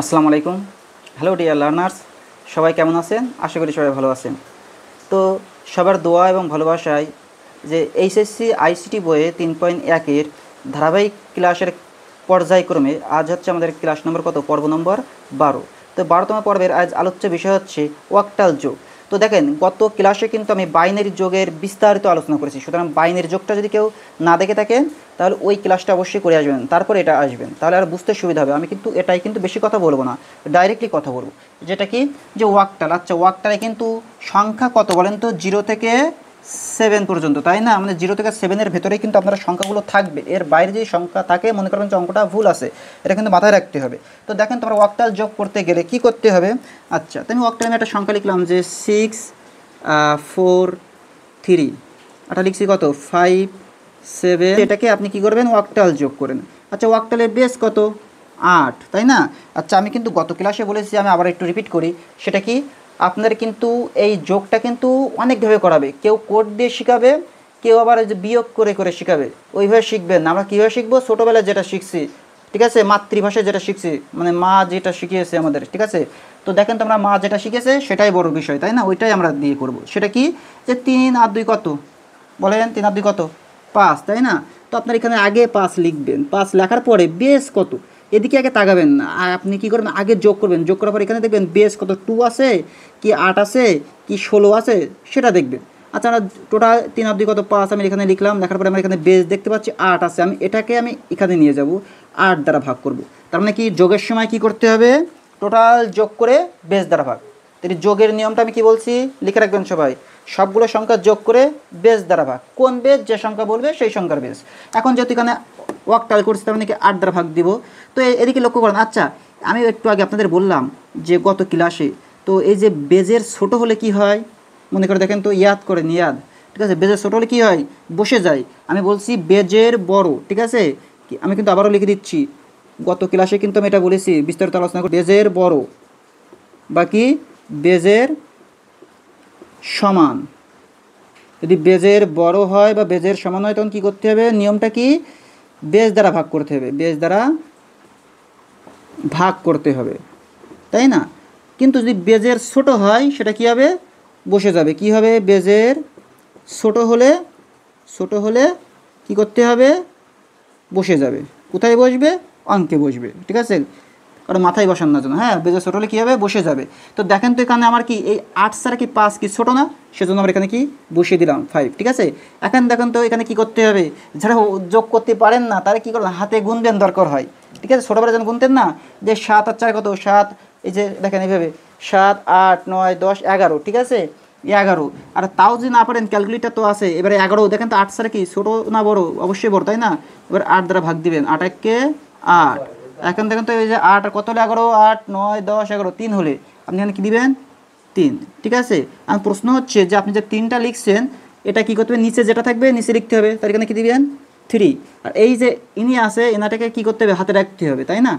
আসসালামু আলাইকুম। Hello dear learners, সবাই কেমন আছেন? আশা করি সবাই ভালো আছেন। তো সবার দোয়া এবং ভালোবাসায় যে এইচএসসি আইসিটি বইয়ে 3.1-এর ধারাবাহিক ক্লাসের পর্যায়ক্রমে আজ হচ্ছে আমাদের ক্লাস নম্বর কত? পর্ব নম্বর 12। তো 12তম পর্বের আজ আলোচ্য বিষয় হচ্ছে ওয়াক্টাল যোগ। তো দেখেন, গত ক্লাসে কিন্তু আমি বাইনারি যোগের বিস্তারিত আলোচনা করেছি। সুতরাং বাইনারি যোগটা যদি কেউ না দেখে থাকেন তাহলে ওই ক্লাসটা অবশ্যই করে আসবেন, তারপরে এটা আসবেন, তাহলে আর বুঝতে সুবিধা হবে। আমি কিন্তু এটাই কিন্তু বেশি কথা বলবো না, ডাইরেক্টলি কথা বলবো। যেটা কি যে ওয়াক্টাল। আচ্ছা, ওয়াক্টালে কিন্তু সংখ্যা কত বলেন তো? 0 থেকে 7 পর্যন্ত, তাই না? মানে 0 থেকে 7-এর ভেতরেই কিন্তু আপনার সংখ্যাগুলো থাকবে। এর বাইরে যদি সংখ্যা থাকে মনে করবেন যে অঙ্কটা ভুল আছে, এটা কিন্তু মাথায় রাখতে হবে। তো দেখেন, তোমরা ওয়াক্টাল যোগ করতে গেলে কি করতে হবে? আচ্ছা, তো আমি ওয়াক্টালে একটা সংখ্যা লিখলাম যে 6 4 3, এটা লিখছি কত? 5 7। এটাকে আপনি কি করবেন? ওয়াক্টাল যোগ করেন। আচ্ছা, ওয়াক্টালের বেস কত? 8, তাই না? আচ্ছা, আমি কিন্তু গত ক্লাসে বলেছি, আমি আবার একটু রিপিট করি। সেটা কি, আপনার কিন্তু এই যোগটা কিন্তু অনেকভাবে করাবে। কেউ কোড দিয়ে শেখাবে, কেউ আবার যে বিয়োগ করে করে শেখাবে। ওইভাবে শিখবেন না। আমরা কীভাবে শিখবো? ছোটোবেলায় যেটা শিখছি, ঠিক আছে, মাতৃভাষায় যেটা শিখছি, মানে মা যেটা শিখিয়েছে আমাদের, ঠিক আছে। তো দেখেন, তোমরা মা যেটা শিখেছে সেটাই বড় বিষয়, তাই না? ওইটাই আমরা দিয়ে করব। সেটা কি যে 3 আর 2 কত? বলেন, 3 আর 2 কত? 5, তাই না? তো আপনার এখানে আগে 5 লিখবেন। 5 লেখার পরে বেস কত, এদিকে আগে তাকাবেন না। আর আপনি কী করবেন? আগে যোগ করবেন। যোগ করার পর এখানে দেখবেন বেস কত, 2 আছে কি 8 আছে কি 16 আছে, সেটা দেখবেন। আচ্ছা, আমরা টোটাল 3 আর 2 কত? 5 আমি এখানে লিখলাম। লেখার পরে আমরা এখানে বেস দেখতে পাচ্ছি 8 আছে। আমি এখানে নিয়ে যাব, 8 দ্বারা ভাগ করব। তার মানে কি, যোগের সময় কি করতে হবে? টোটাল যোগ করে বেস দ্বারা ভাগ। তাহলে যোগের নিয়মটা আমি কি বলছি লিখে রাখবেন সবাই। সবগুলো সংখ্যা যোগ করে বেস দ্বারা ভাগ। কোন বেস? যে সংখ্যা বলবে সেই সংখ্যার বেস। এখন যেহেতু এখানে ওয়াক্টাল করছি, তার মানে কি 8 দ্বারা ভাগ দিব। তো এদিকে লক্ষ্য করেন। আচ্ছা, আমি একটু আগে আপনাদের বললাম যে গত ক্লাসে, তো এই যে বেজের ছোট হলে কি হয় মনে করে দেখেন তো, ইয়াদ করেন, ইয়াদ। ঠিক আছে, বেজের ছোট হলে কী হয়? বসে যায়। আমি বলছি বেজের বড়, ঠিক আছে। আমি কিন্তু আবারও লিখে দিচ্ছি, গত ক্লাসে কিন্তু আমি এটা বলেছি, বিস্তারিত আলোচনা করি। বেজের বড় বা কি বেজের সমান। যদি বেজের বড় হয় বা বেজের সমান হয়, তখন কী করতে হবে? নিয়মটা কি? বেজ দ্বারা ভাগ করতে হবে। বেজ দ্বারা ভাগ করতে হবে, তাই না? কিন্তু যদি বেজের ছোট হয়, সেটা কী হবে? বসে যাবে। কি হবে? বেজের ছোট হলে কি করতে হবে? বসে যাবে। কোথায় বসবে? অঙ্কে বসবে, ঠিক আছে। কারণ মাথায় বসান না জন্য, হ্যাঁ। বেজের ছোটো হলে কী হবে? বসে যাবে। তো দেখেন তো, এখানে আমার কি এই 8 ছাড়া কি 5 কি ছোটো না? সেজন্য আমরা এখানে কি বসিয়ে দিলাম 5, ঠিক আছে। এখন দেখেন তো, এখানে কি করতে হবে? যারা যোগ করতে পারেন না তারা কী করবেন? হাতে গুনবেন দরকার হয়, ঠিক আছে। ছোটোবেলা যেন গুনতেন না, যে 7 আর 4 কত? 7। এই যে দেখেন এইভাবে 7 8 9 10 11, ঠিক আছে, 11। আর তাও যদি না পারেন, ক্যালকুলেটার তো আছে। এবারে 11 দেখেন তো, 8 ছাড়া কি ছোটো না বড়? অবশ্যই বড়, তাই না? এবার 8 দ্বারা ভাগ দিবেন। 8 একে 8। এখন দেখেন তো, এই যে 8 আর কত হলে 11? 8 9 10 11, 3 হলে আপনি এখানে কী দিবেন? 3, ঠিক আছে। আর প্রশ্ন হচ্ছে যে আপনি যে 3টা লিখছেন, এটা কী করতে হবে? নিচে যেটা থাকবে নিচে লিখতে হবে। তার এখানে কী দিবেন? 3। আর এই যে ইনি আছে, এনাটাকে কী করতে হবে? হাতে রাখতে হবে, তাই না?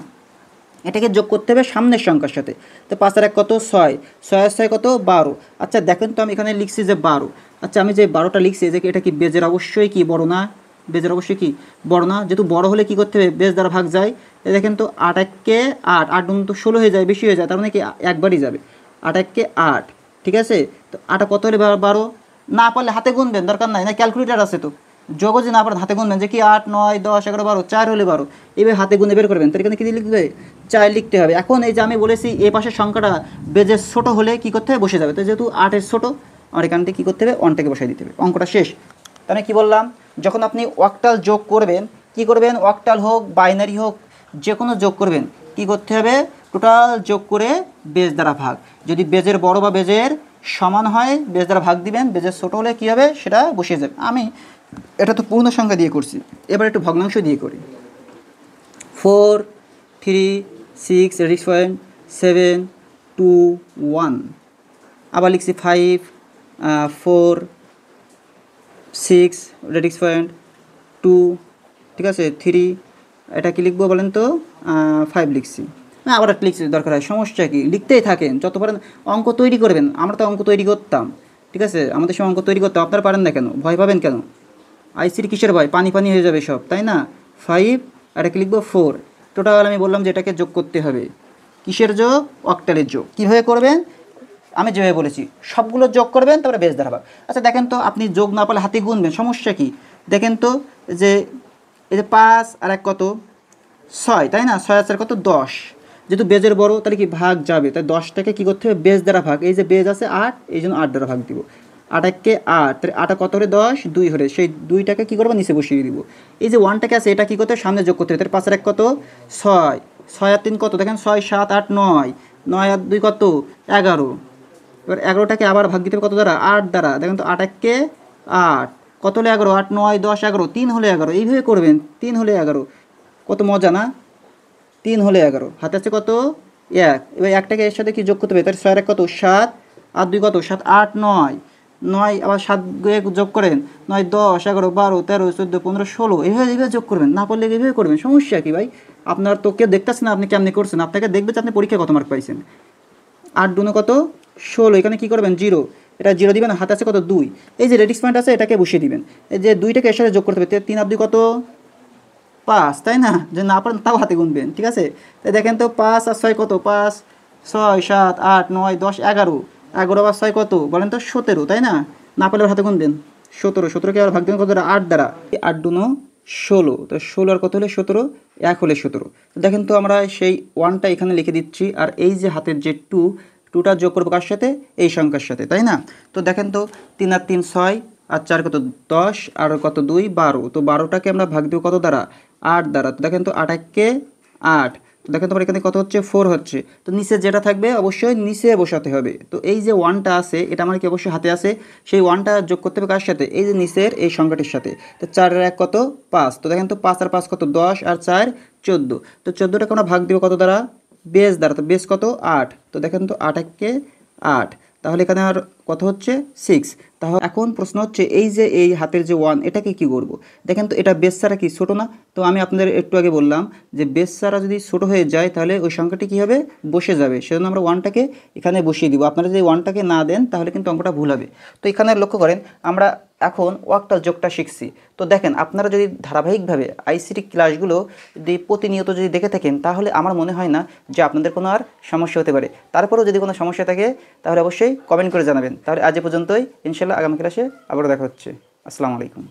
এটাকে যোগ করতে হবে সামনের সংখ্যার সাথে। তো 5 আর 1 কত? 6। 6 আর 6 কত? 12। আচ্ছা, দেখেন তো, আমি এখানে লিখছি যে 12। আচ্ছা, আমি যে 12টা লিখছি, যে এটা কি বেজের অবশ্যই কি বড় না? বেজের অবশ্যই কি বড় না? যেহেতু বড় হলে কি করতে হবে? বেজ দ্বারা ভাগ যায়। দেখেন তো, 8 একে 8, 8 গুণ তো 16 হয়ে যায়, বেশি হয়ে যায়। তার মানে কি একবারই যাবে। 8 একে 8, ঠিক আছে। তো 8 কত হলে 12? না পারলে হাতে গুনবেন, দরকার নাই, না ক্যালকুলেটার আছে তো। যোগও যে না পারেন, হাতে গুনবেন, যে কি 8 9 10 11 12, 4 হলে 12। এবার হাতে গুনে বের করবেন। তার এখানে কী লিখবে? 4 লিখতে হবে। এখন এই যে আমি বলেছি, এ পাশের সংখ্যাটা বেজের ছোটো হলে কী করতে হবে? বসে যাবে। তো যেহেতু 8-এর ছোটো, আমার এখান থেকে কী করতে হবে? 1টাকে বসাই দিতে হবে। অঙ্কটা শেষ। তাহলে কী বললাম? যখন আপনি ওয়াক্টাল যোগ করবেন, কি করবেন? ওয়াক্টাল হোক বাইনারি হোক, যে কোনো যোগ করবেন, কি করতে হবে? টোটাল যোগ করে বেজ দ্বারা ভাগ। যদি বেজের বড় বা বেজের সমান হয়, বেজ দ্বারা ভাগ দিবেন। বেজের ছোটো হলে কী হবে? সেটা বসিয়ে যাবে। আমি এটা তো পূর্ণ সংখ্যা দিয়ে করছি, এবার একটু ভগ্নাংশ দিয়ে করি। 4 3 6 7 2 1। আবার লিখছি 5 4 6 2, ঠিক আছে, 3। এটা কি লিখবো বলেন তো? 5 লিখছি। না, আবার একটা লিখছি, দরকার হয়, সমস্যা কি? লিখতেই থাকেন যত পারেন। অঙ্ক তৈরি করবেন। আমরা তো অঙ্ক তৈরি করতাম, ঠিক আছে। আমাদের সময় অঙ্ক তৈরি করতাম। আপনারা পারেন না কেন? ভয় পাবেন কেন? আইসির কিসের ভয়? পানি পানি হয়ে যাবে সব, তাই না? 5 আর এটা কি লিখবো? 4। টোটাল আমি বললাম যে এটাকে যোগ করতে হবে। কিসের যোগ? অক্টালের যোগ। কীভাবে করবেন? আমি যেভাবে বলেছি, সবগুলো যোগ করবেন, তারপরে বেস ধারাভাগ। আচ্ছা দেখেন তো, আপনি যোগ না পারলে হাতে গুনবেন, সমস্যা কি? দেখেন তো যে এই যে 5 আর 1 কত? 6, তাই না? 6 আর 4 কত? 10। যেহেতু বেজের বড়, তাহলে কি ভাগ যাবে, তাই 10টাকে কী করতে হবে? বেজ দ্বারা ভাগ। এই যে বেজ আছে 8, এই জন্য 8 দ্বারা ভাগ দিব। 8 একে 8, তাহলে 8 কত হলে 10, 2 হলে সেই 2টাকে কী করবো? নিচে বসিয়ে দিব। এই যে 1টাকে আছে, এটা কী করতে হবে? সামনে যোগ করতে হবে। তাহলে 5 আর 1 কত? 6, 6 আর 3 কত? দেখেন 6, 7, 8, 9, 9 আর 2 কত? 11। এবার 11টাকে আবার ভাগ দিতে হবে কত দ্বারা? 8 দ্বারা। দেখেন তো 8 একে 8, কত হলে 11? 8, 9, 10, 11, 3 হলে 11। এইভাবে করবেন, 3 হলে 11। কত মজা না? 3 হলে 11, হাতে আছে কত? 1। এবার একটাকে এর সাথে কি যোগ করতে হবে? তাহলে 6 আর 1 কত? 7, আর 2 কত? 7, 8, 9, 9 আবার 7 যোগ করেন, 9, 10, 11, 12, 13, 14, 15, 16, এইভাবে যোগ করবেন। না পারলে এইভাবে করবেন, সমস্যা কি ভাই? আপনার তো কেউ দেখতেছে না আপনি কেমনি করছেন, আপনাকে দেখবে যে আপনি পরীক্ষায় কত মার্ক পাইছেন। 8 দুনো কত? 16, এখানে কী করবেন? 0, এটা 0 দিবেন, হাতে আছে কত? 2। এই যে রেডিক্স পয়েন্ট আছে, এটাকে বসিয়ে দিবেন। এই যে 2টাকে এর সাথে যোগ করতে হবে, 3 আর 2 কত? 5, তাই না? যে না পারেন তাও হাতে গুনবেন, ঠিক আছে? তাই দেখেন তো 5 আর 6 কত? 5, 6, 7, 8, 9, 10, 11, 11 আর 6 কত? বলেন তো? 17, তাই না? না পারলে হাতে গুনবেন। 17, 17কে আবার ভাগ দেবেন কত দ্বারা? 8 দ্বারা। 8 দুনো 16, তো 16 আর কত হলে 17? 1 হলে 17। তো দেখেন তো আমরা সেই 1টা এখানে লিখে দিচ্ছি, আর এই যে হাতের যে 2টা যোগ করবো কার সাথে? এই সংখ্যার সাথে, তাই না? তো দেখেন তো 3 আর 3 6, আর 4 কত? 10, আর কত? 2, 12। তো 12টাকে আমরা ভাগ দেবো কত দ্বারা? 8 দ্বারা। তো দেখেন তো 8 একে 8, তো দেখেন তোমার এখানে কত হচ্ছে? 4 হচ্ছে। তো নিচে যেটা থাকবে অবশ্যই নিচে বসাতে হবে। তো এই যে 1টা আছে, এটা আমার কি অবশ্যই হাতে আছে, সেই 1টা যোগ করতে হবে কার সাথে? এই যে নিচের এই সংখ্যাটির সাথে। তো 4 আর 1 কত? 5। তো দেখেন তো 5 আর 5 কত? 10, আর 4 14। তো 14টাকে আমরা ভাগ দিব কত দ্বারা? বেস দ্বারা। তো বেস কত? 8। তো দেখেন তো 8 একে 8, তাহলে এখানে আর কত হচ্ছে? 6। তাহলে এখন প্রশ্ন হচ্ছে, এই যে এই হাতের যে 1, এটাকে কি করব? দেখেন তো এটা বেস ছাড়া কি ছোটো না? তো আমি আপনাদের একটু আগে বললাম যে বেস ছাড়া যদি ছোটো হয়ে যায়, তাহলে ওই সংখ্যাটি কী হবে? বসে যাবে। সেজন্য আমরা 1টাকে এখানে বসিয়ে দিব। আপনারা যদি 1টাকে না দেন, তাহলে কিন্তু অঙ্কটা ভুল হবে। তো এখানে লক্ষ্য করেন, আমরা এখন অক্টাল যোগটা শিখছি। তো দেখেন, আপনারা যদি ধারাবাহিকভাবে আইসিটি ক্লাসগুলো যদি প্রতিনিয়ত যদি দেখে থাকেন, তাহলে আমার মনে হয় না যে আপনাদের কোনো আর সমস্যা হতে পারে। তারপরেও যদি কোনো সমস্যা থাকে, তাহলে অবশ্যই কমেন্ট করে জানাবেন। তাহলে আজ এ পর্যন্তই, ইনশাল্লাহ আগামী ক্লাসে আবারও দেখা হচ্ছে। আসসালামু আলাইকুম।